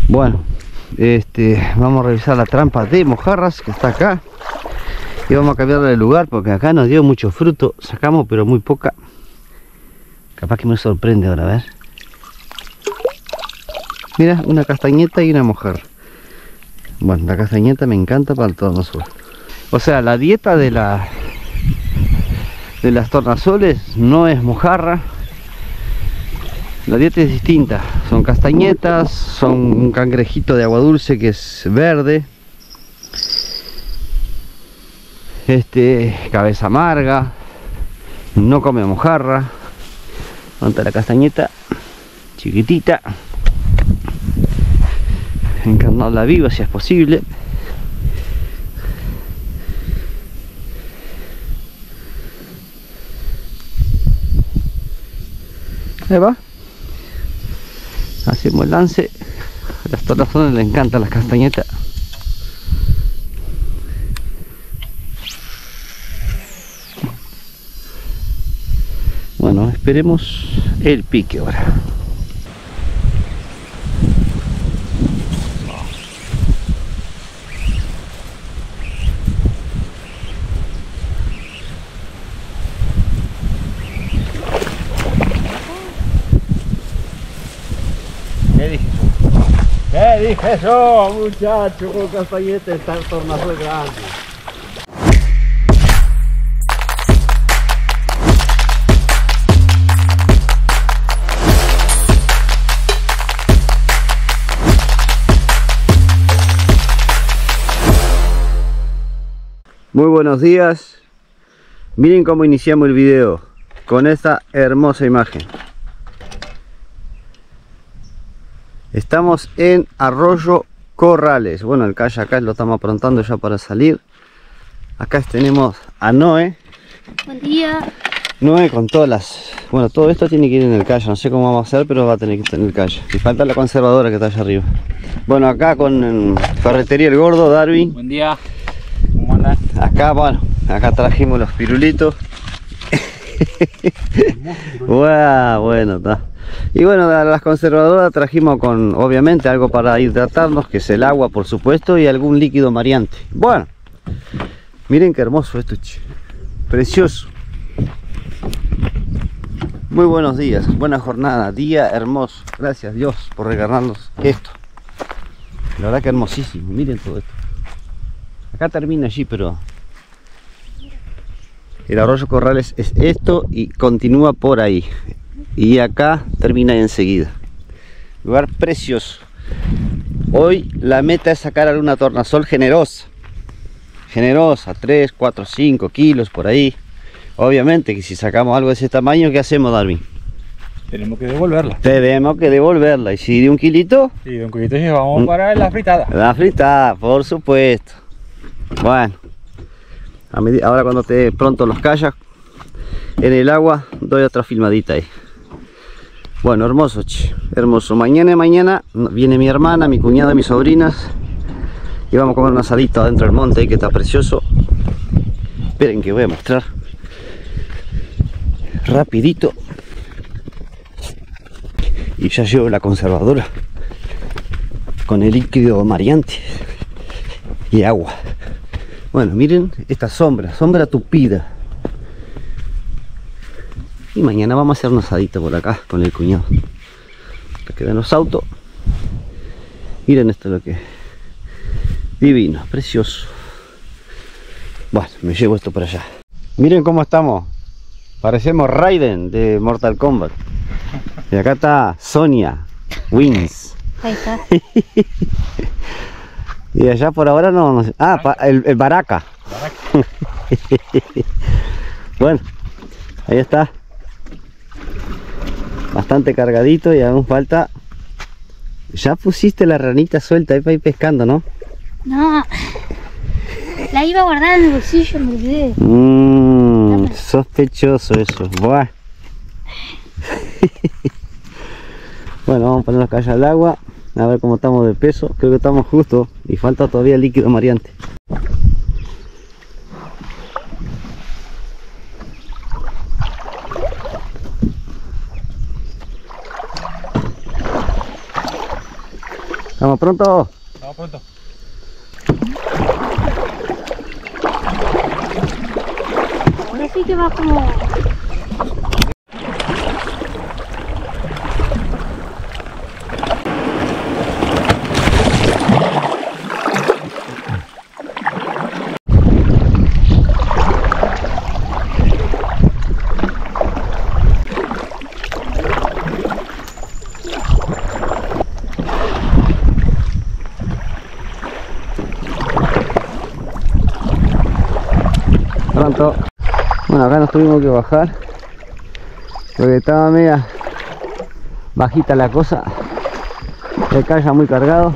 Bueno, vamos a revisar la trampa de mojarras que está acá. Y vamos a cambiarle de lugar porque acá nos dio mucho fruto. Sacamos pero muy poca. Capaz que me sorprende ahora, a ver. Mira, una castañeta y una mojarra. Bueno, la castañeta me encanta para el tornasol. O sea, la dieta de las tornasoles no es mojarra. La dieta es distinta. Son castañetas, son un cangrejito de agua dulce que es verde. Cabeza amarga. No come mojarra. Monta la castañeta chiquitita. Encarnarla viva si es posible. Ahí va. Hacemos el lance. A las tornasoles les encantan las castañetas. Bueno, esperemos el pique ahora. ¿Qué dije yo, muchacho? Con castañeta está el tornasol grande. Muy buenos días. Miren cómo iniciamos el video con esta hermosa imagen. Estamos en Arroyo Corrales. Bueno, el calle acá lo estamos aprontando ya para salir. Acá tenemos a Noé. Buen día. Noé con todas las... Bueno, todo esto tiene que ir en el calle. No sé cómo vamos a hacer, pero va a tener que estar en el calle. Y falta la conservadora que está allá arriba. Bueno, acá con Ferretería El Gordo, Darwin. Buen día. ¿Cómo andan? Acá, bueno, acá trajimos los pirulitos. Bueno, está. Y bueno, a las conservadoras trajimos con, obviamente, algo para hidratarnos, que es el agua, por supuesto, y algún líquido mareante. Bueno, miren qué hermoso esto, precioso. Muy buenos días, buena jornada, día hermoso. Gracias Dios por regalarnos esto. La verdad que hermosísimo, miren todo esto. Acá termina allí, pero el Arroyo Corrales es esto y continúa por ahí. Y acá termina enseguida. Lugar precioso. Hoy la meta es sacar alguna tornasol generosa. Generosa, 3, 4, 5 kilos por ahí. Obviamente que si sacamos algo de ese tamaño, ¿qué hacemos, Darwin? Tenemos que devolverla. Tenemos que devolverla. ¿Y si de un kilito? Sí, de un kilito llevamos para la fritada. La fritada, por supuesto. Bueno. Ahora cuando esté pronto los kayaks en el agua, doy otra filmadita ahí. Bueno, hermoso, hermoso. Mañana viene mi hermana, mi cuñada, mis sobrinas. Y vamos a comer un asadito adentro del monte ahí, que está precioso. Esperen que voy a mostrar rapidito. Y ya llevo la conservadora con el líquido mareante y agua. Bueno, miren esta sombra tupida. Y mañana vamos a hacer un asadito por acá con el cuñado. Acá quedan los autos. Miren esto lo que es. Divino, precioso. Bueno, me llevo esto para allá. Miren cómo estamos. Parecemos Raiden de Mortal Kombat. Y acá está Sonia Wings. Ahí está. Y allá por ahora no sé. Ah, el Baraka. Bueno, ahí está. Bastante cargadito y aún falta. Ya pusiste la ranita suelta ahí para ir pescando, ¿no? No. La iba a guardar en el bolsillo, me olvidé. Sospechoso eso. Buah. Bueno, vamos a poner los calles al agua. A ver cómo estamos de peso. Creo que estamos justo. Y falta todavía líquido mareante. Vamos pronto. Vamos pronto. Ahora sí que va como... Pronto. Bueno, acá nos tuvimos que bajar porque estaba media bajita la cosa, el calla muy cargado,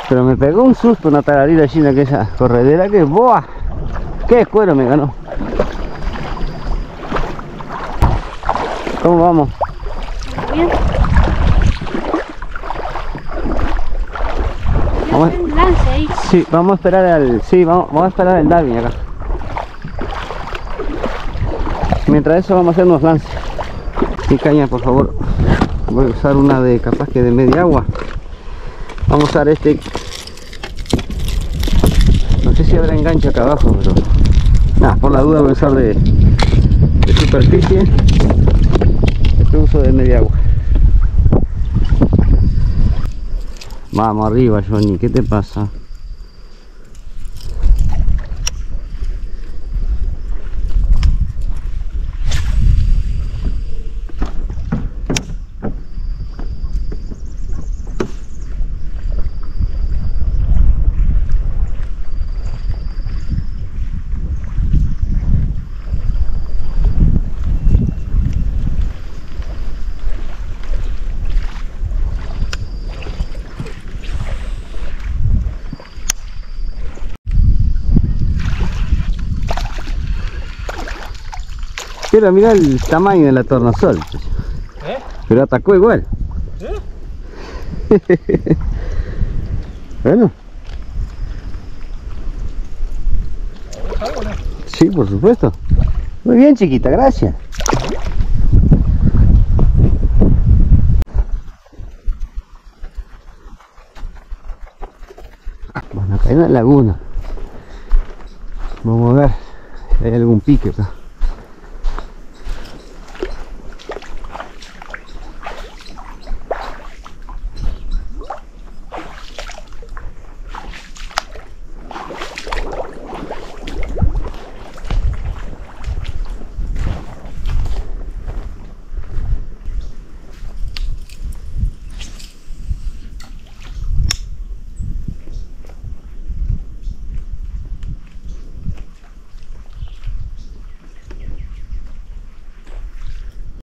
pero me pegó un susto una tararira allí en aquella corredera que ¡boa! ¡Qué cuero me ganó! ¿Cómo vamos? Bien. Vamos. Un lance ahí. Sí, vamos a esperar al... Sí, vamos a esperar al Darwin acá. Mientras eso vamos a hacer unos lances. Y caña, por favor. Voy a usar una de capaz que de media agua. Vamos a usar este. No sé si habrá enganche acá abajo, pero... Nada, por la duda voy a usar de superficie. Este uso de media agua. Vamos arriba, Johnny, ¿qué te pasa? Pero mira el tamaño de la tornasol. Pero atacó igual. Bueno. Sí, por supuesto. Muy bien, chiquita, gracias. Bueno, acá hay una laguna. Vamos a ver si hay algún pique acá.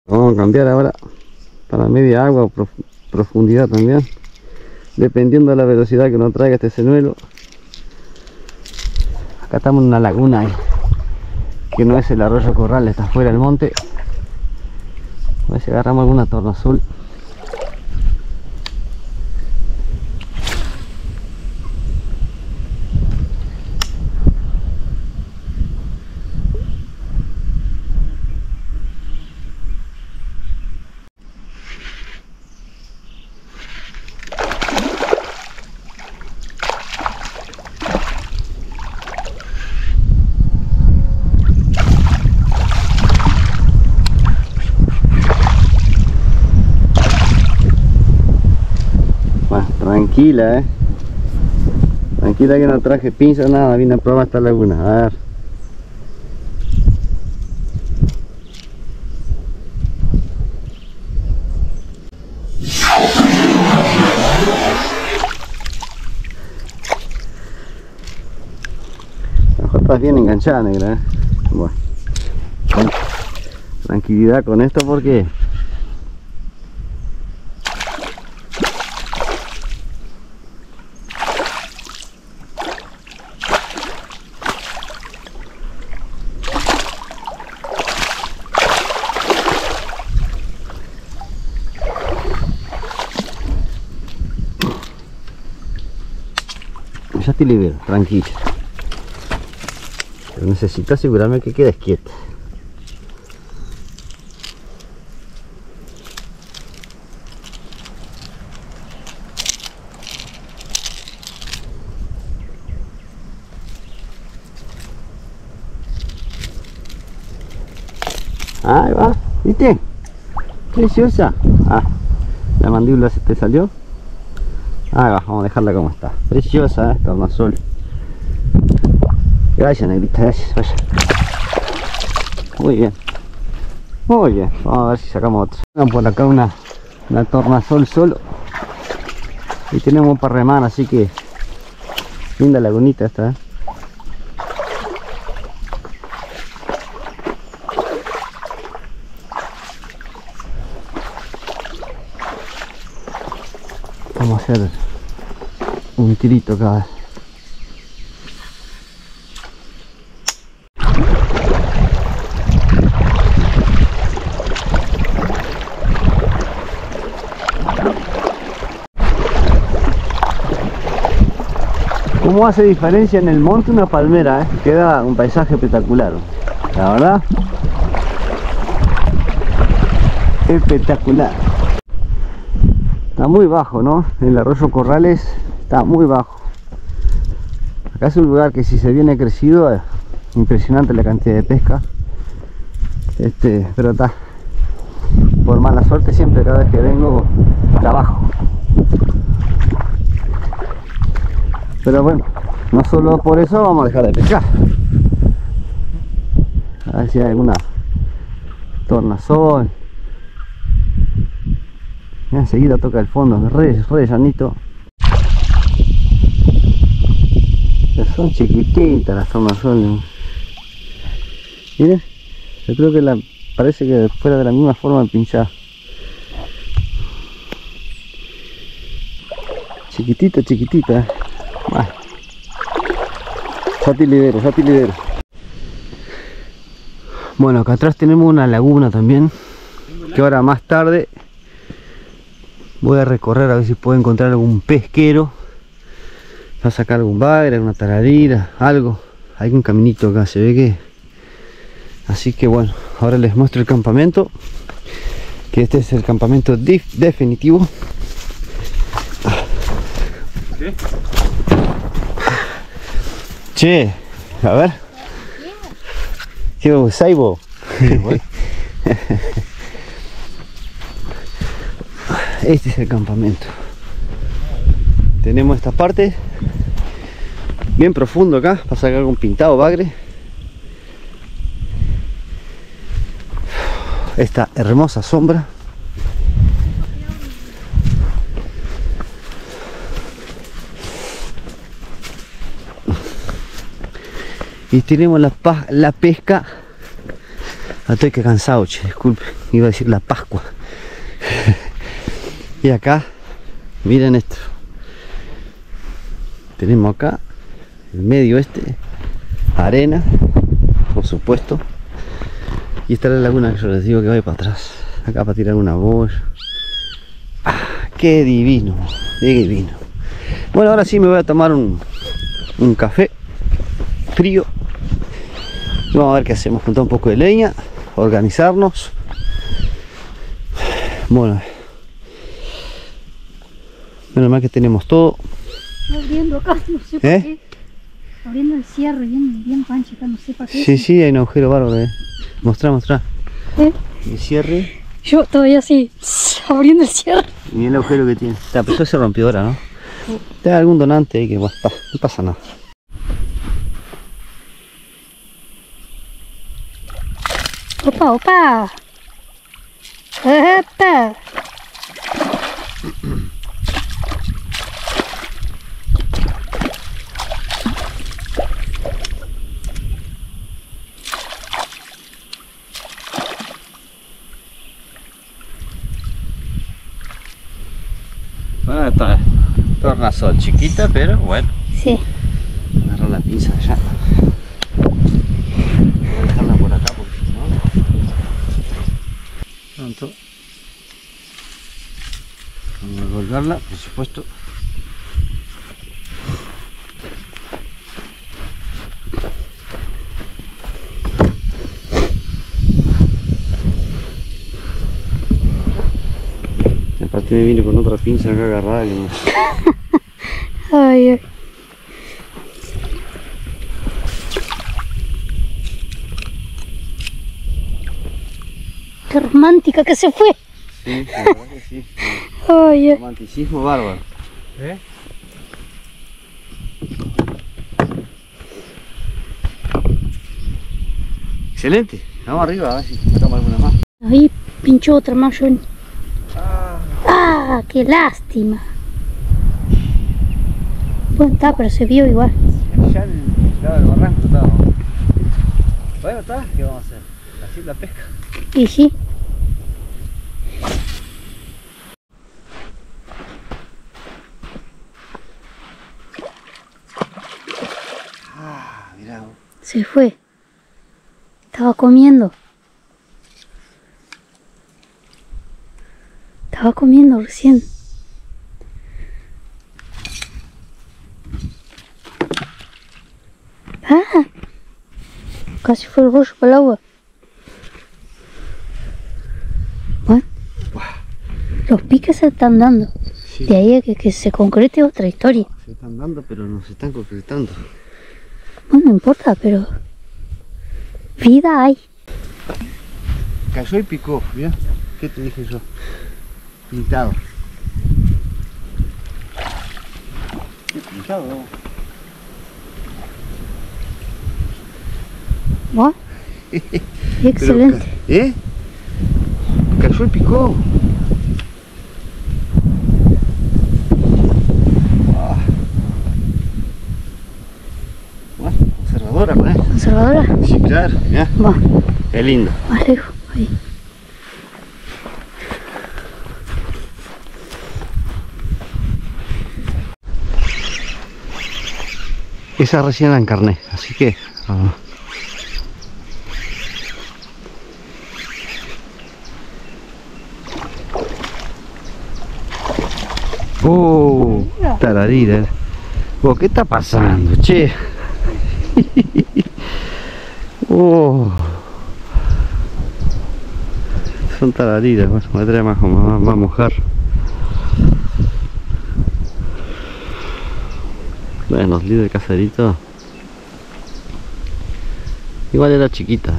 Vamos a cambiar ahora para media agua o profundidad también, dependiendo de la velocidad que nos traiga este señuelo. Acá estamos en una laguna que no es el arroyo Corral, está fuera del monte. A ver si agarramos alguna tornasol. Tranquila, tranquila que no traje pinza, nada, vine a probar esta laguna. A ver. La jota está bien enganchada, negra, Bueno. Tranquilidad con esto porque ya te libero, tranquilo. Pero necesito asegurarme que quedes quieta. Ahí va, ¿viste? Preciosa. Ah, la mandíbula se te salió. Ahí va, vamos a dejarla como está. Preciosa, tornasol. Gracias, negrita, gracias, vaya. Muy bien. Muy bien, vamos a ver si sacamos otro. Tenemos por acá una tornasol solo. Y tenemos un par de remar, así que linda lagunita esta, ¿eh? Vamos a hacer un tirito acá. ¿Cómo hace diferencia en el monte una palmera? Queda un paisaje espectacular, la verdad. Espectacular. Está muy bajo, ¿no? El arroyo Corrales está muy bajo. Acá es un lugar que si se viene crecido es impresionante la cantidad de pesca. Pero está, por mala suerte siempre cada vez que vengo está abajo. Pero bueno, no solo por eso vamos a dejar de pescar. A ver si hay alguna tornasol. Enseguida toca el fondo, re llanito. Son chiquititas las tornasoles. Miren, yo creo que parece que fuera de la misma forma de pinchar. Chiquitita, chiquitita. Ah. Ya te libero, ya te libero. Bueno, acá atrás tenemos una laguna también, que ahora más tarde voy a recorrer a ver si puedo encontrar algún pesquero. Va a sacar algún bagre, alguna taradira, algo. Hay un caminito acá, se ve que. Así que bueno, ahora les muestro el campamento. Que este es el campamento definitivo. ¿Qué? Che, a ver. ¿Qué Saibo? Este es el campamento. Tenemos esta parte bien profundo acá para sacar algún pintado bagre. Esta hermosa sombra. Y tenemos la pesca. Estoy que cansado, che, disculpe. Iba a decir la Pascua. Y acá, miren esto. Tenemos acá, el medio arena, por supuesto. Y esta es la laguna que yo les digo que va para atrás. Acá para tirar una boya. Ah, qué divino, qué divino. Bueno, ahora sí me voy a tomar un café frío. Vamos a ver qué hacemos, juntar un poco de leña, organizarnos. Bueno, menos mal que tenemos todo. Abriendo acá, no sé para qué. Abriendo el cierre, bien pancho acá, no sé para qué. Sí, sí, hay un agujero bárbaro. Mostrá. El cierre. Yo todavía sí, abriendo el cierre. Y el agujero que tiene. Pero eso se rompió ahora, ¿no? Te da algún donante ahí que bueno, no pasa nada. Opa, opa. Epa. Bueno, esta tornasol chiquita, pero bueno. Sí. Agarrar la pinza allá. Voy a dejarla por acá porque si no. Pronto. Vamos a colgarla, por supuesto. Aparte me vine con otra pinza acá agarrada que no. Ay, ay. Qué romántica que se fue. Sí, la verdad que sí. Ay, Romanticismo bárbaro. ¿Eh? Excelente. Vamos arriba a ver si sacamos alguna más. ahí pinchó otra más, Johnny. ¡Ah! ¡Qué lástima! Bueno, está, pero se vio igual. Ya el lado del barranco está. Bueno, está. ¿Qué vamos a hacer? Así la pesca. Y sí. Ah, mirá. Se fue. Estaba comiendo. Estaba comiendo recién. Ah, casi fue el rollo para el agua. Bueno, los piques se están dando. Sí. De ahí a que se concrete otra historia. Se están dando, pero no se están concretando. Bueno, no importa, pero vida hay. Cayó y picó, ¿ya? ¿Qué te dije yo? Pintado. ¿Qué pintado? No? Bueno, excelente. ¿Eh? Cayó y picó. Ah. Bueno, conservadora, ¿no? ¿Conservadora? Sí, claro, ya. Bueno, Qué lindo. más lejos. Ahí. Esa recién la encarné, así que vamos. Taradira. ¿Qué está pasando, che? Son tarariras. Bueno, voy a traer más, va a mojar. Bueno, los líderes de caserito. Igual era chiquita,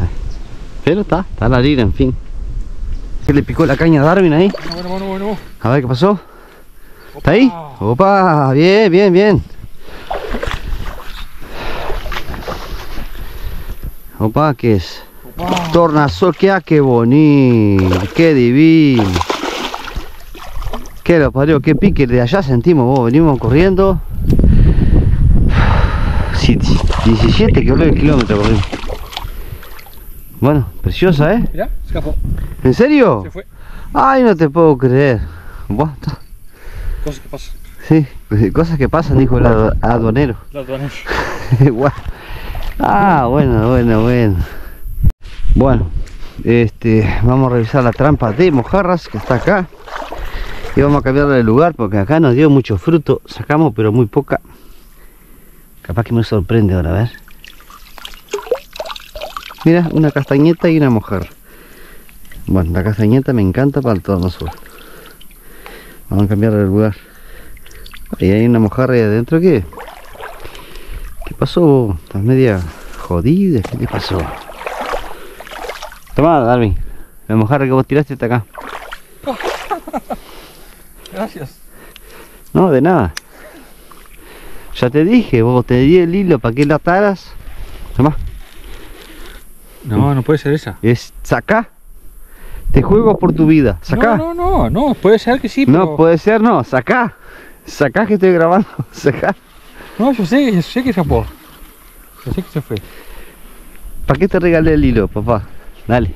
pero está la lira, en fin. ¿Qué le picó la caña a Darwin ahí? Bueno. A ver qué pasó. ¿Está ahí? Opa, bien. Opa, ¿qué es? Tornasol, qué bonito, qué divino. Qué lo parió, qué pique de allá sentimos, venimos corriendo. 17 kilómetros corrimos. Bueno, preciosa, ¿eh? Mira, escapó. ¿En serio? Se fue. Ay, no te puedo creer. Bueno, Cosas que pasan. sí, cosas que pasan, dijo el aduanero. Las dones. Guau. Ah, bueno. Bueno, vamos a revisar la trampa de mojarras que está acá. Y vamos a cambiarle de lugar porque acá nos dio mucho fruto. Sacamos pero muy poca. Capaz que me sorprende ahora, a ver. Mira, una castañeta y una mojarra. Bueno, la castañeta me encanta para el tornasol. Vamos a cambiar de lugar. Ahí hay una mojarra ahí adentro. ¿Qué pasó? Estás media jodida. ¿Qué te pasó? Toma, Darwin. La mojarra que vos tiraste está acá. Gracias. No, de nada. Ya te dije, vos te di el hilo para que la ataras. Toma. No puede ser esa. Sacá. Te juego por tu vida. Sacá. No, puede ser que sí, pero... No, puede ser, no. Sacá. Sacá que estoy grabando. Sacá. No, yo sé que escapó. Yo sé que se fue. ¿Para qué te regalé el hilo, papá? Dale.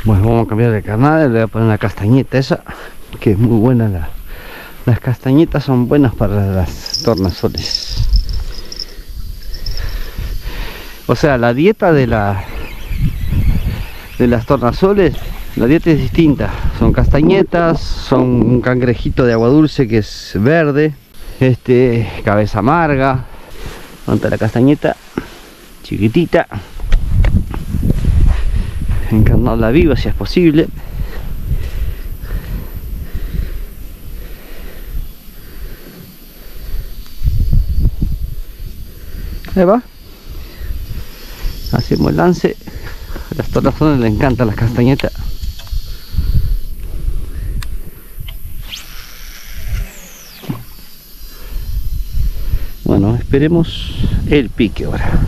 Bueno, vamos a cambiar de carnada, le voy a poner una castañeta esa, que es muy buena. Las castañetas son buenas para las tornasoles. O sea, la dieta de las tornasoles La dieta es distinta, son castañetas, son un cangrejito de agua dulce que es verde, cabeza amarga, monta la castañeta, chiquitita, encarnarla viva si es posible. Ahí va, hacemos el lance. A las tornazones le encantan las castañetas. Bueno, esperemos el pique ahora.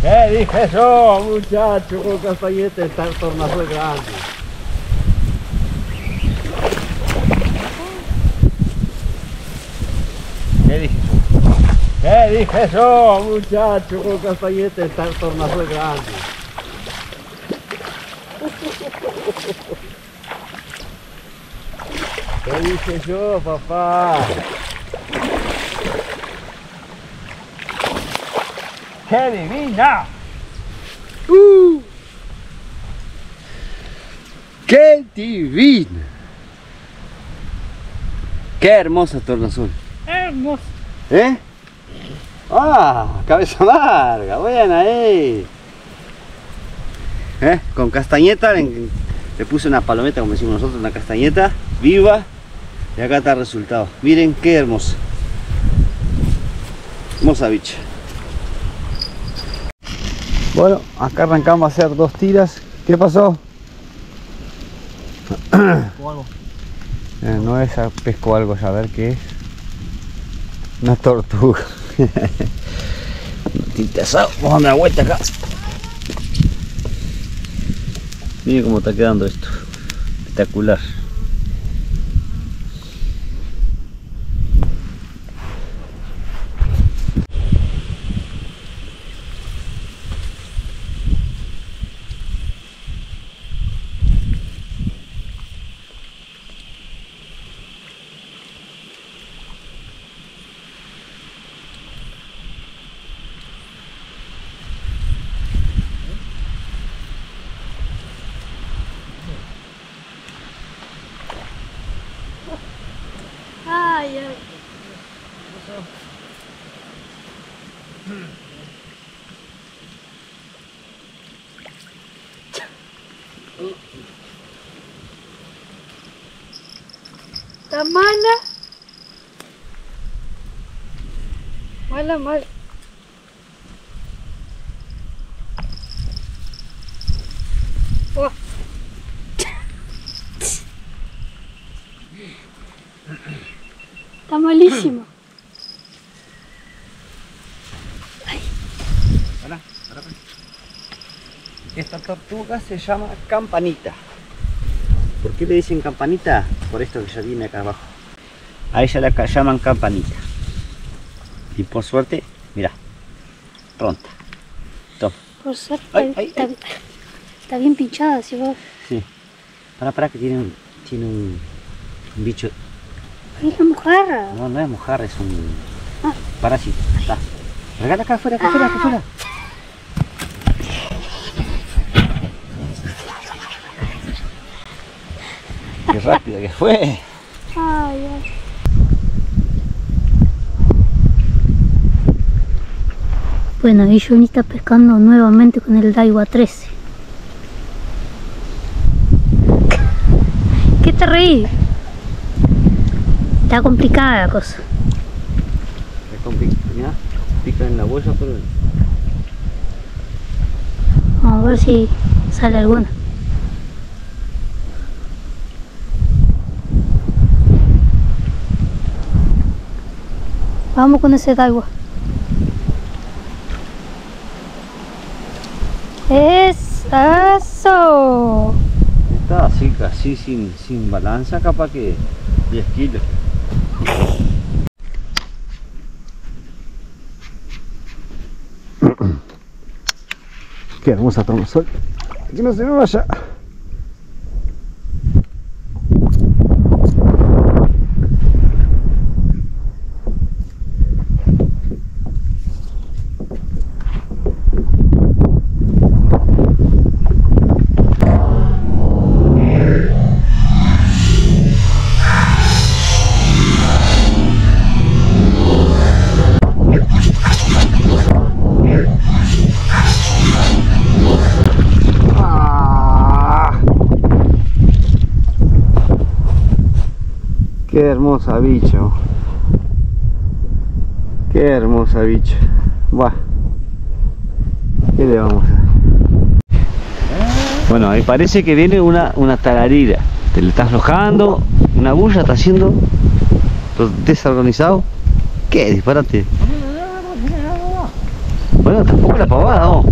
¿Qué dije yo, muchacho? Con castañeta está el tornasol grande. ¿Qué dije yo? ¿Qué dije yo, muchacho? Con castañeta está el tornasol grande. ¿Qué dije yo, papá? ¡Qué divina! ¡Qué divina! ¡Qué hermosa tornasol! Hermoso. ¿Eh? ¡Ah! Cabeza amarga, buena ahí. Con castañeta le puse una palometa, como decimos nosotros, una castañeta viva. Y acá está el resultado. Miren qué hermosa. Hermosa bicha. Bueno, acá arrancamos a hacer 2 tiras. ¿Qué pasó? No es, pesco algo, ya a ver qué es. Una tortuga. Vamos a dar una vuelta acá. Miren cómo está quedando esto. Espectacular. Ay, ay. ¿Está mala? Mala, mala. Oh. Está malísimo. Esta tortuga se llama campanita. ¿Por qué le dicen campanita? Por esto que ya viene acá abajo. A ella la llaman campanita. Y por suerte, mira, pronta. Toma. Por suerte Ay, ay, ay. está bien pinchada, si vos. Sí. Para que tiene un bicho. Es la mojarra. No, no es mojarra, es un parásito. Está. Regala acá afuera, acá afuera, acá afuera. Qué rápido que fue. Ay, ay. Bueno, y Johnny está pescando nuevamente con el Daiwa 13. ¿Qué te reí? Está complicada la cosa. Es complicado. Pica en la bolsa, pero... Vamos a ver si sale alguna. Vamos con ese Daiwa. Eso. Está así, casi sin balanza, capaz que 10 kilos. Qué hermosa tornasol. Que no se me vaya. Qué hermosa bicho. Qué hermosa bicho. Buah. ¿Qué le vamos a hacer? Bueno, ahí parece que viene una tararira. Te le estás aflojando, una bulla está haciendo desorganizado. ¿Qué? Disparate. Bueno, tampoco la pavada, ¿no?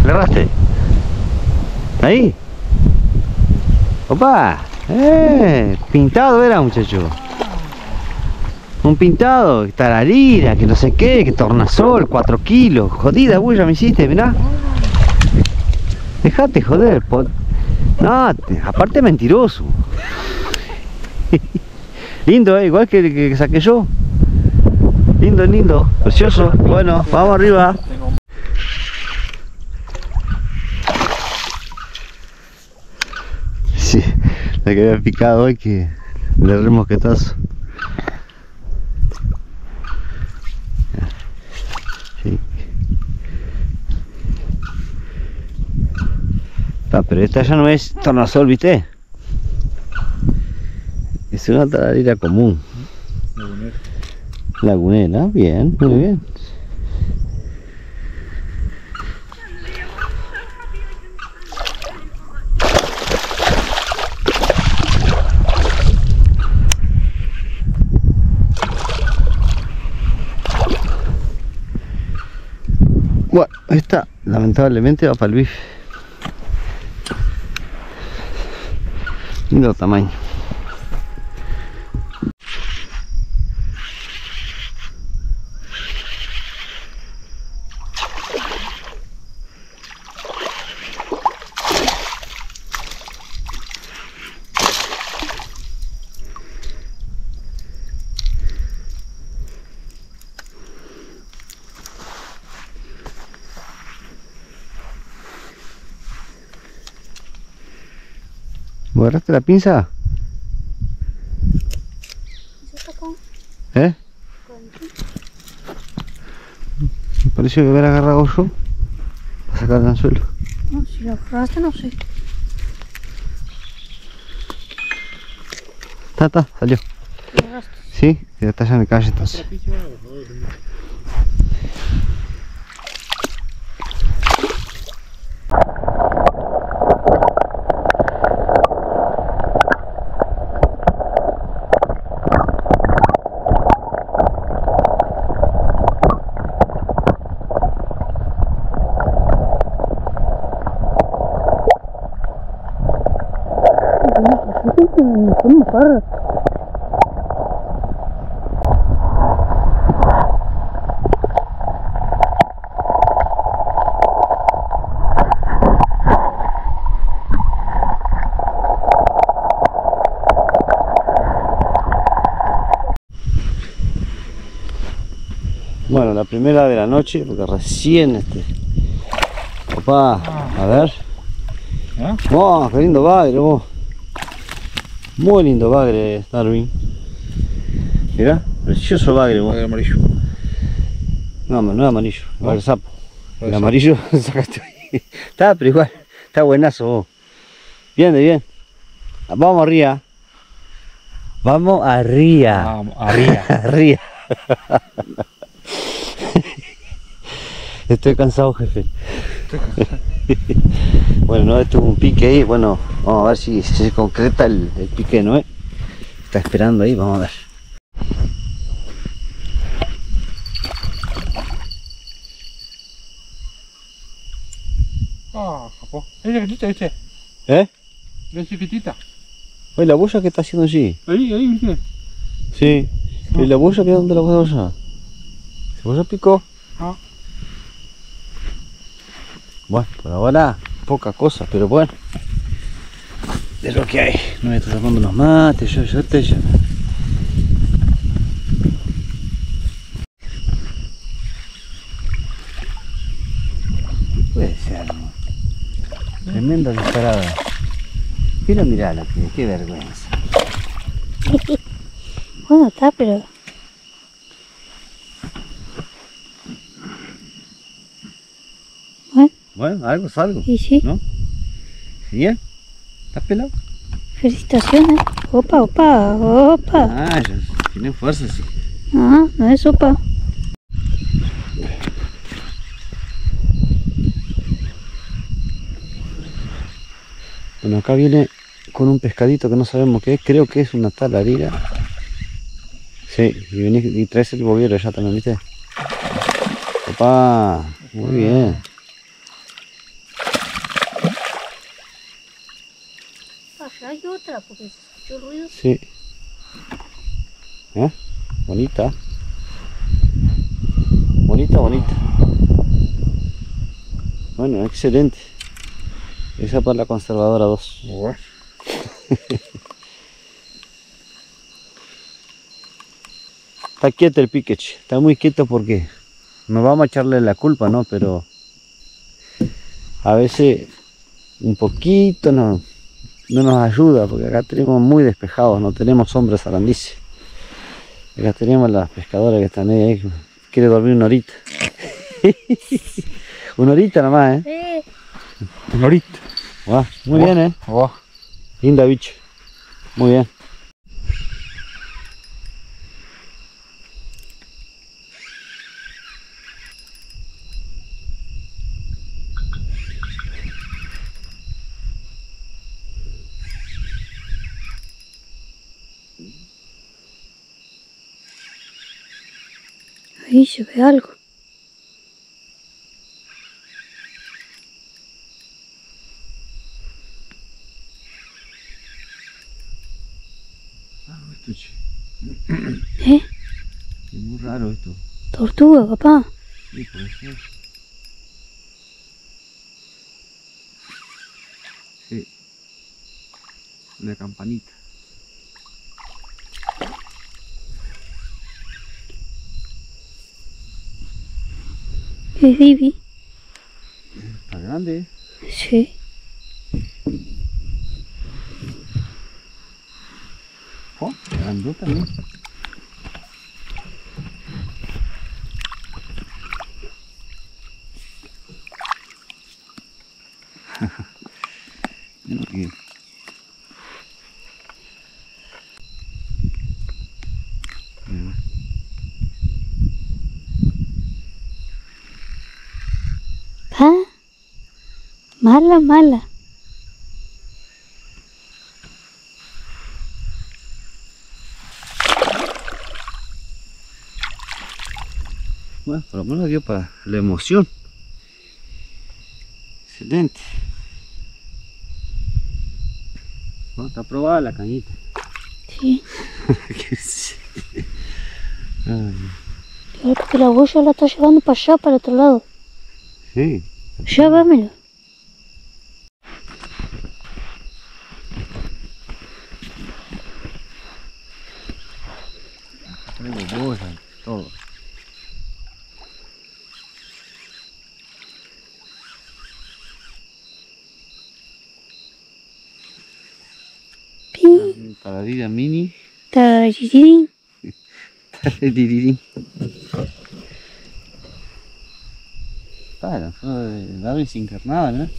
¿Le agarraste? Ahí. Opa. Pintado era, muchacho. Un pintado, tararira, que no sé qué, que tornasol, 4 kilos. Jodida bulla me hiciste, mirá. Dejate joder, no, aparte mentiroso. Lindo, igual que saqué yo. Lindo, lindo, precioso. Bueno, vamos arriba. Sí, la que había picado hoy, que le re mosquetazo. Sí. Pero esta ya no es tornasol, ¿viste? Es una tararira común. Lagunera. Lagunera, bien, muy bien. Bueno, esta lamentablemente va para el bife. Lindo tamaño. ¿Agarraste la pinza? ¿Eh? Me pareció que hubiera agarrado yo para sacar el anzuelo. No, si lo agarraste no sé. Está, salió. Lo agarraste. Sí, ya está allá en el calle entonces. Bueno, la primera de la noche, porque recién Opa, a ver. ¿Ah? ¡Wow! ¡Qué lindo bagre, vos! Muy lindo bagre, Darwin. Mirá, precioso bagre, vos. Bagre amarillo. No, no es amarillo, ¿No? bagre sapo. Bagre El sapo. amarillo sacaste ahí. Está, pero igual, está buenazo vos. Bien, de bien. Vamos arriba. Vamos arriba. Arriba. Arriba. Estoy cansado, jefe. Bueno, no, esto es un pique ahí. Bueno, vamos a ver si se concreta el pique, ¿no? Está esperando ahí, vamos a ver. Ah, capó. Es chiquitita, ¿viste? ¿Eh? Es chiquitita. Oye, ¿la boya qué está haciendo allí? Ahí, ¿viste? Sí. ¿Y la boya qué dónde la boya? ¿Se boya picó? Ah. Bueno, por ahora poca cosa, pero bueno. Es lo que hay. No me está tomando unos mates, yo te llamo. Puede ser, ¿no? Tremenda disparada. Mira, mirala, qué vergüenza. Bueno, está, pero... Bueno, algo es algo. Y sí. ¿No? ¿Bien? ¿Estás pelado? Felicitaciones. Opa, opa, opa. Ah, ya tiene fuerza, sí. Ah, no es sopa. Bueno, acá viene con un pescadito que no sabemos qué es. Creo que es una talarira. Sí, y venís y traes el bobiero ya también, ¿viste? Opa, muy bien. Allá hay otra, porque se escuchó el ruido. Sí. ¿Eh? Bonita. Bonita, bonita. Bueno, excelente. Esa para la conservadora 2. Bueno. Está quieto el piquech, está muy quieto porque no vamos a echarle la culpa, ¿no? Pero a veces un poquito no nos ayuda, porque acá tenemos muy despejados, no tenemos sombra sarandice. Acá tenemos las pescadoras que están ahí, quiere dormir una horita. Una horita nomás, ¿eh? Una horita. Wow, muy bien, ¿eh? Wow. Linda bicho. Muy bien. Ahí se ve algo. ¿Eh? Es muy raro esto. Tortuga, papá. Sí, puede ser. Sí. Una campanita. Es Vivi. Está grande, ¿eh? Sí. Oh, grandota, ¿no? Mira que... Pa. Mala, mala. Bueno, por lo menos dio para la emoción. Excelente. Bueno, está probada la cañita. Sí. Ay, Claro, porque la boya la está llevando para allá, para el otro lado. sí. Ya vámelo. Traigo boya, todo. Pi. Taladilla mini. Taririrín. Taladirirín. Claro, Darwin sin carnada, ¿no?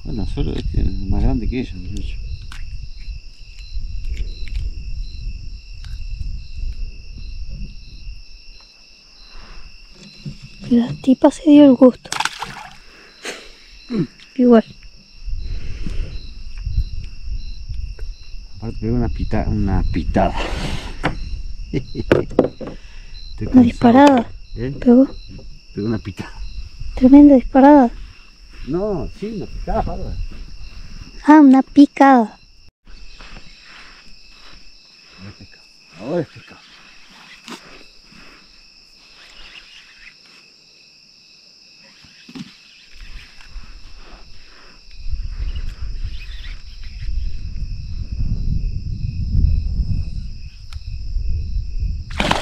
Bueno, solo este es más grande que ella, muchacho. La tipa se dio el gusto. Igual. Aparte pegó una pitada. Una disparada. ¿Eh? Pegó. Pegó una picada. Tremenda disparada. No, sí, una picada, Bárbara. Ah, una picada. Ahora es pescado. Ahora es pescado.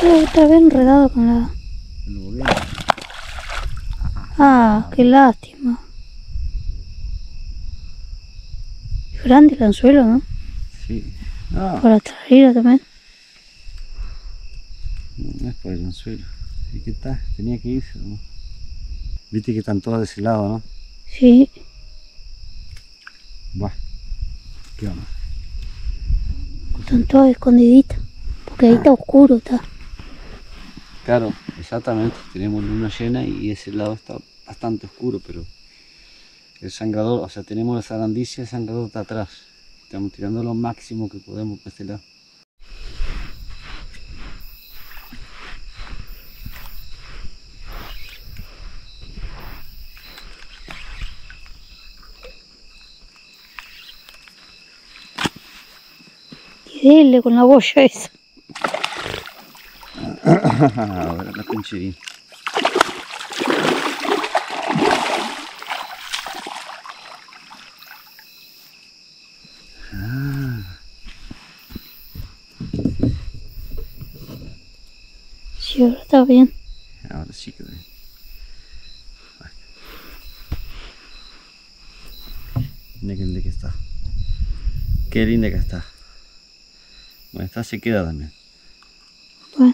Está bien enredado con la... Lo veo. Ah, qué lástima. Es grande el anzuelo, ¿no? Sí. No, Para traerla también. no es por el anzuelo. ¿Y qué tal? Tenía que irse, ¿no? Viste que están todas de ese lado, ¿no? Sí. Buah. ¿Qué onda? Están todas escondiditas. Porque ahí está oscuro, está. Claro, exactamente. Tenemos luna llena y ese lado está bastante oscuro, pero el sangrador, o sea, tenemos la zarandicia, el sangrador está atrás. Estamos tirando lo máximo que podemos por este lado. Y dele con la boya esa. Ahora la pinche bien. Sí, ahora está bien. Ahora sí que bien. Mira qué linda que está. Qué linda que está. Bueno, esta se queda también. Bueno.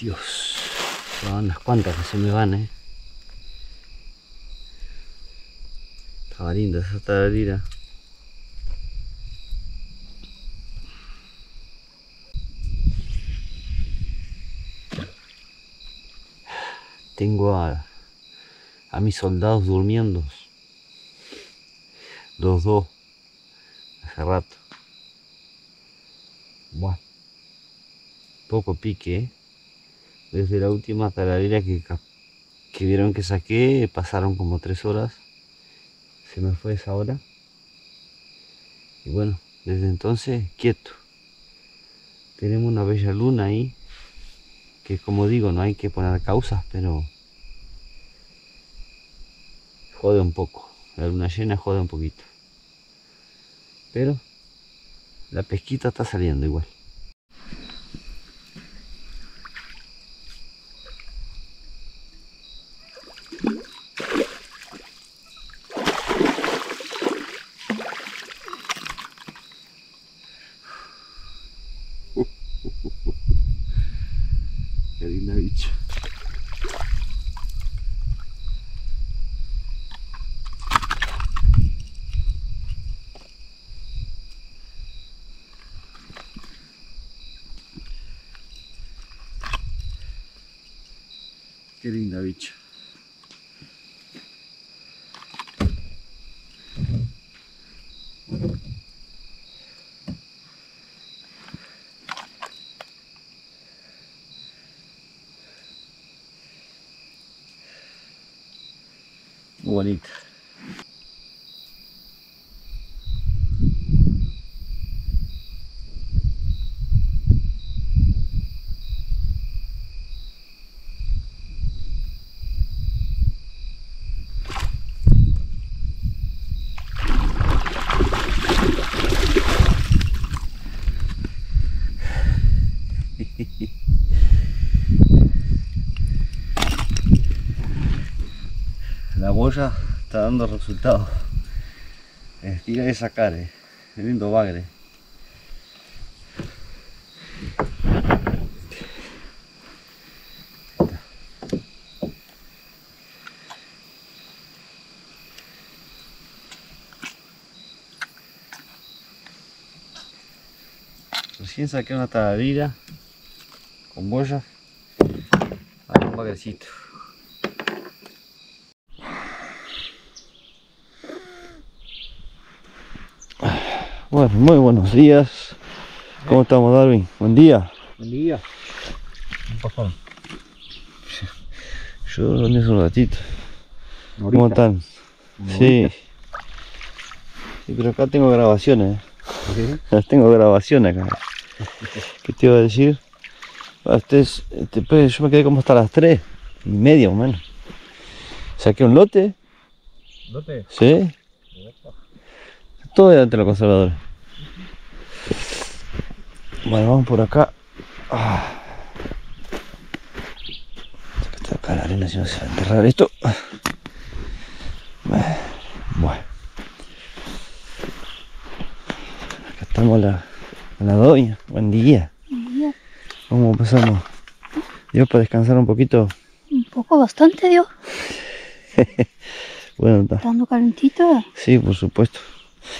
Dios, son unas cuantas que se me van, Estaba linda esa tararira. Tengo a mis soldados durmiendo. Los dos. Hace rato. Buah. Poco pique, Desde la última tararira que vieron que saqué, pasaron como 3 horas. Se me fue esa hora. Y bueno, desde entonces, quieto. Tenemos una bella luna ahí. Que como digo, no hay que poner causas, pero jode un poco. La luna llena jode un poquito. Pero la pesquita está saliendo igual. Qué linda bicha. Qué linda bicha. Muy bonita. La boya está dando resultados. Tira de sacar, qué lindo bagre. Recién saqué una taradilla con boya a un bagrecito. Bueno, muy buenos días. ¿Cómo estamos, Darwin? Buen día. Buen día. Un pasón. Yo dormí hace un ratito. Ahorita. ¿Cómo están? Sí. Sí, pero acá tengo grabaciones. Tengo grabaciones acá. ¿Qué te iba a decir? Yo me quedé como hasta las 3:30 más o menos. Saqué un lote. ¿Lote? Sí. Todo delante de los conservadores. Bueno, vamos por acá. Sácate acá la arena, si no se va a enterrar esto. Bueno. Acá estamos la doña. Buen día. ¿Cómo pasamos? Dios, para descansar un poquito. Un poco, bastante, Dios. Bueno, está. Estando calentito. Sí, por supuesto.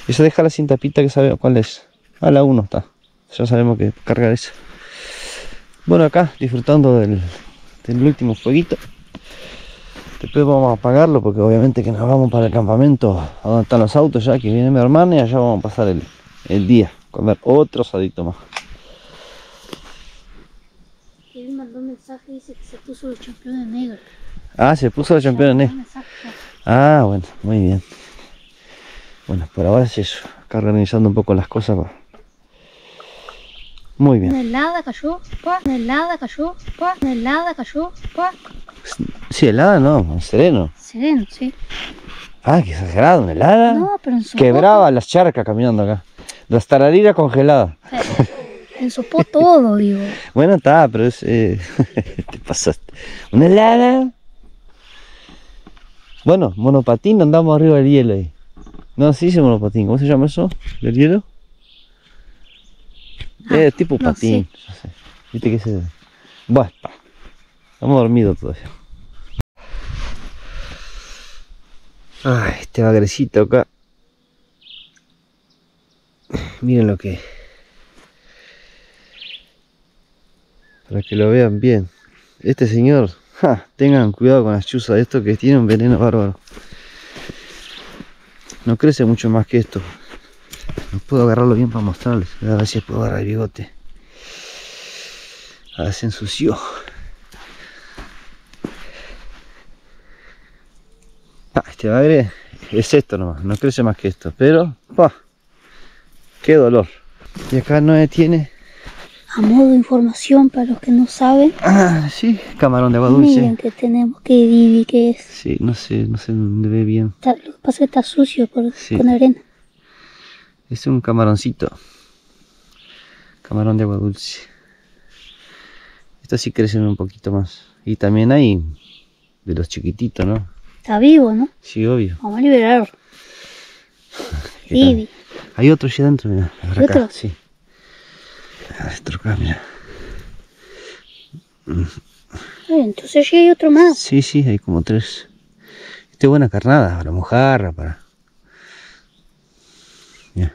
Esa deja la sin tapita, que sabe cuál es. La 1 está. Ya sabemos que cargar esa. Bueno, acá disfrutando del último fueguito. Después vamos a apagarlo porque obviamente que nos vamos para el campamento a donde están los autos ya, que viene mi hermana, y allá vamos a pasar el día. Comer otro asadito más. Él mandó un mensaje y dice que se puso los campeones negros. Ah, se puso los campeones negros. Ah, bueno, muy bien. Bueno, por ahora es eso. Acá organizando un poco las cosas. Muy bien. Una helada cayó, una helada cayó, una helada cayó, Sí, helada no, sereno. Sereno, sí. Ah, qué exagerado, una helada. No, pero en Sopó. Quebraba las charcas caminando acá. Las tarariras congeladas. En Sopó todo, digo. Bueno, está, pero es... te pasaste. Una helada. Bueno, monopatín, andamos arriba del hielo ahí. No, sí dice monopatín. ¿Cómo se llama eso? ¿Del hielo? Tipo no patín. No sé. Viste que se... Bueno, estamos dormidos todavía. Ay, este bagrecito acá. Miren lo que es. Para que lo vean bien. Este señor, tengan cuidado con las chuzas de esto, que tiene un veneno bárbaro. No crece mucho más que esto. No puedo agarrarlo bien para mostrarles. A ver si puedo agarrar el bigote. A ver, se ensució. Este bagre es esto nomás, no crece más que esto. Pero, qué dolor. Y acá no tiene... A modo de información para los que no saben. Sí, camarón de agua dulce. Miren que tenemos, que divi que es. Sí, no sé dónde ve bien. Lo que pasa es que está sucio Sí. con arena. Es un camaroncito. Camarón de agua dulce. Estos sí crecen un poquito más. Y también hay de los chiquititos, ¿no? Está vivo, ¿no? Sí, obvio. Vamos a liberarlo. Divi. Hay otro allá adentro, mira. ¿Hay otro? Sí. Adentro acá, mira. Entonces sí hay otro más. Sí, hay como 3. Esta es buena carnada, para mojarra, para... Mira.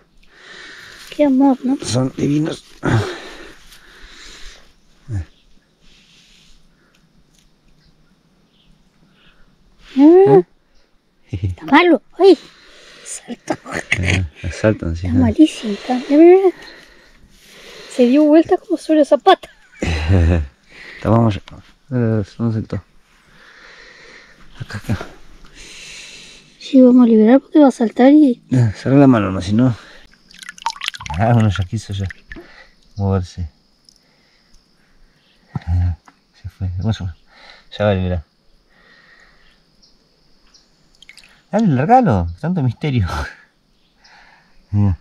Qué amor, ¿no? Son divinos. Está malo. ¡Ay! Salta. Saltan, sí. Está malísimo. Mira. Se dio vuelta como sobre zapata. Vamos allá. ¿Dónde saltó? Acá. Sí, vamos a liberar porque va a saltar y... Cerra la mano, no, si no... Ah, uno ya quiso ya moverse. Se fue, ya va a liberar. Dale, largalo, tanto misterio. Mira.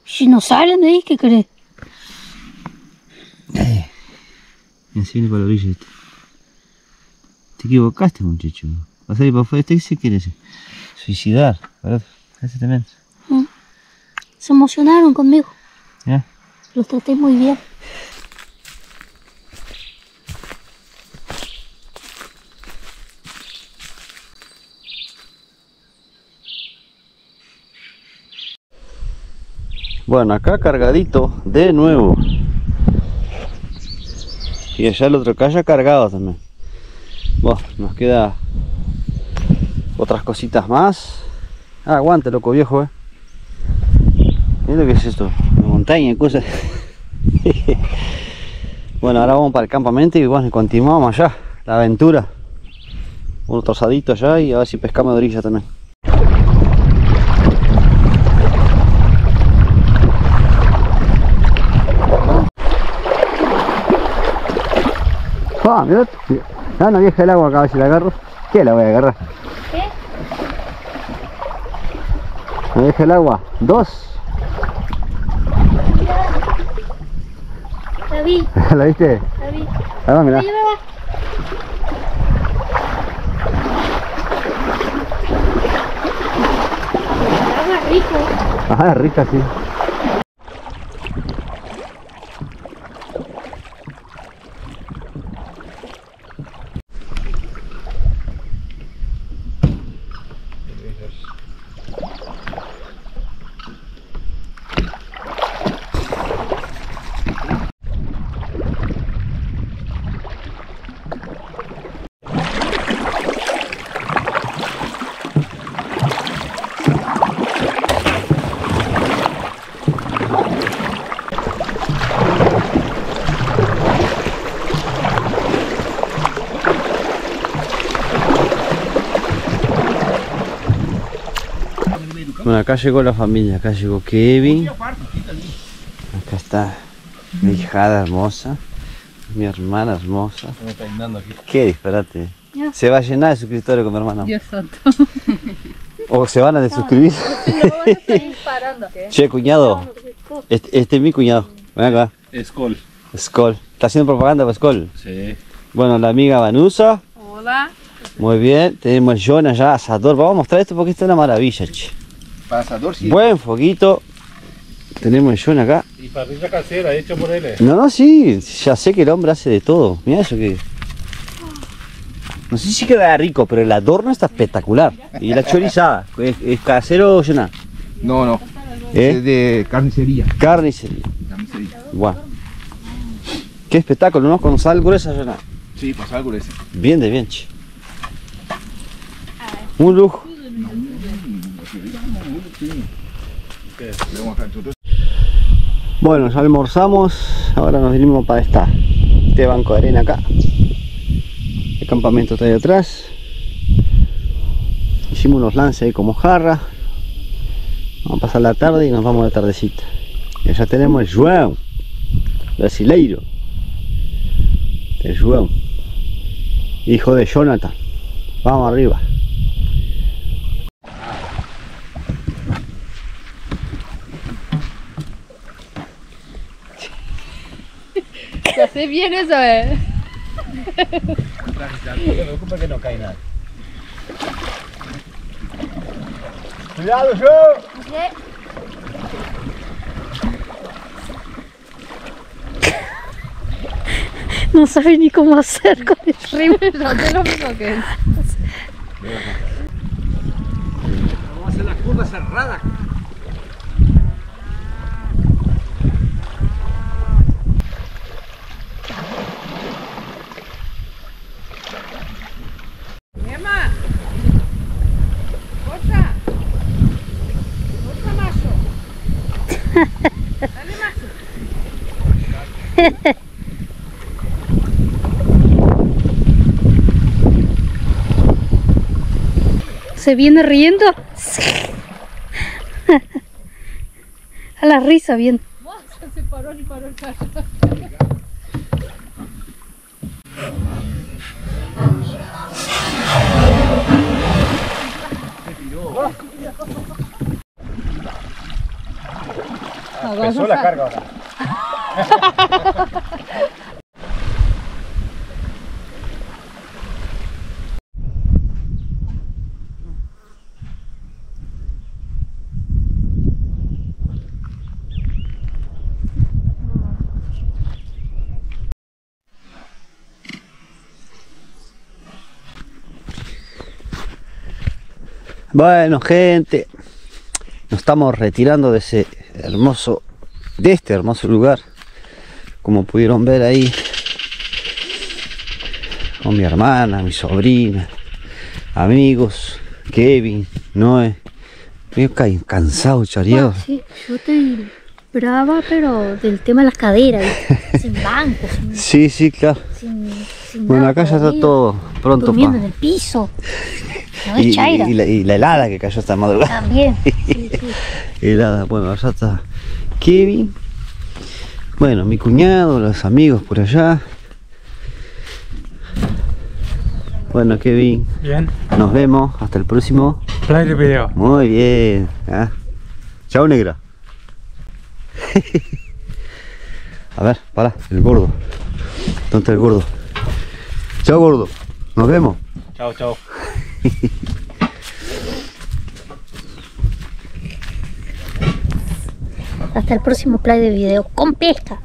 Si no salen de ahí, ¿qué crees? Así viene para la orilla este. Te equivocaste, muchacho. Va a salir para afuera. Este se quiere suicidar. ¿Verdad? Ese también. Se emocionaron conmigo. ¿Ya? Los traté muy bien. Bueno, acá cargadito de nuevo. Y allá el otro calla cargado también. Bueno, nos queda otras cositas más. Ah, aguante, loco viejo, Mira lo que es esto, una montaña y cosas. Bueno, ahora vamos para el campamento y bueno, continuamos allá, la aventura. Un trozadito allá y a ver si pescamos de orilla también. Ah, mira, una vieja del agua acá, a ver si la agarro. ¿Qué la voy a agarrar? ¿Qué? Una vieja del agua, 2. La vi, ¿La viste? la vi. Ahí va, mirá. Ahí va. El agua es rico. Ajá, rica, sí. Bueno, acá llegó la familia, acá llegó Kevin. Acá está mi hijada hermosa, mi hermana hermosa. Qué disparate. Ya. Se va a llenar de suscriptores con mi hermana. Dios santo. O se van a desuscribir. Che, cuñado. Este es mi cuñado. Ven acá. Skol. Skol. ¿Está haciendo propaganda para Skol? Sí. Bueno, la amiga Vanusa. Hola. Muy bien. Tenemos el John allá, asador. Vamos a mostrar esto porque esto es una maravilla, che. Pasador, sí. Buen foguito. Tenemos el John acá. Y parrilla casera, hecho por él. No, sí, ya sé que el hombre hace de todo. Mira eso que... No sé si queda rico, pero el adorno está espectacular. Y la chorizada, ¿es casero o llena? No, no. ¿Eh? Es de carnicería. Carnicería. Carnicería. Bueno. Qué espectáculo, ¿no? Con sal gruesa llena. Sí, pasa algo de ese. Bien de bien, che. Un lujo. Bueno, ya almorzamos. Ahora nos vinimos para este banco de arena acá. El campamento está ahí atrás. Hicimos unos lances ahí como jarra. Vamos a pasar la tarde y nos vamos a la tardecita. Y allá tenemos el João brasileiro. El João, hijo de Jonathan. Vamos arriba. Te hace bien eso, No me preocupa que no cae nada. ¡Cuidado, yo! No sabe ni cómo hacer con el río. No te lo mismo que él. Vamos a hacer la curva cerrada. Emma. Corta. Corta, macho. Dale, macho. se viene riendo. A la risa viene. Se paró el carro. Empezó la carga ahora. Bueno, gente, nos estamos retirando de este hermoso lugar, como pudieron ver ahí, con mi hermana, mi sobrina, amigos, Kevin, Noé. Medio cansado, chareado. Sí, yo estoy brava, pero del tema de las caderas, ¿viste? Sin banco, Sí, claro. sin Bueno, nada acá ya está todavía. todo pronto Durmiendo en el piso. No es chaira. y la helada que cayó esta madrugada. También. Sí. Helada, bueno, allá está Kevin. Bueno, mi cuñado, los amigos por allá. Bueno, Kevin, Bien. nos vemos. Hasta el próximo. Play de video. Muy bien. ¿Ah? Chao, negra. A ver, para, el gordo. ¿Dónde está el gordo? Chao, gordo. Nos vemos. Chao, chao. Hasta el próximo play de video con pesca.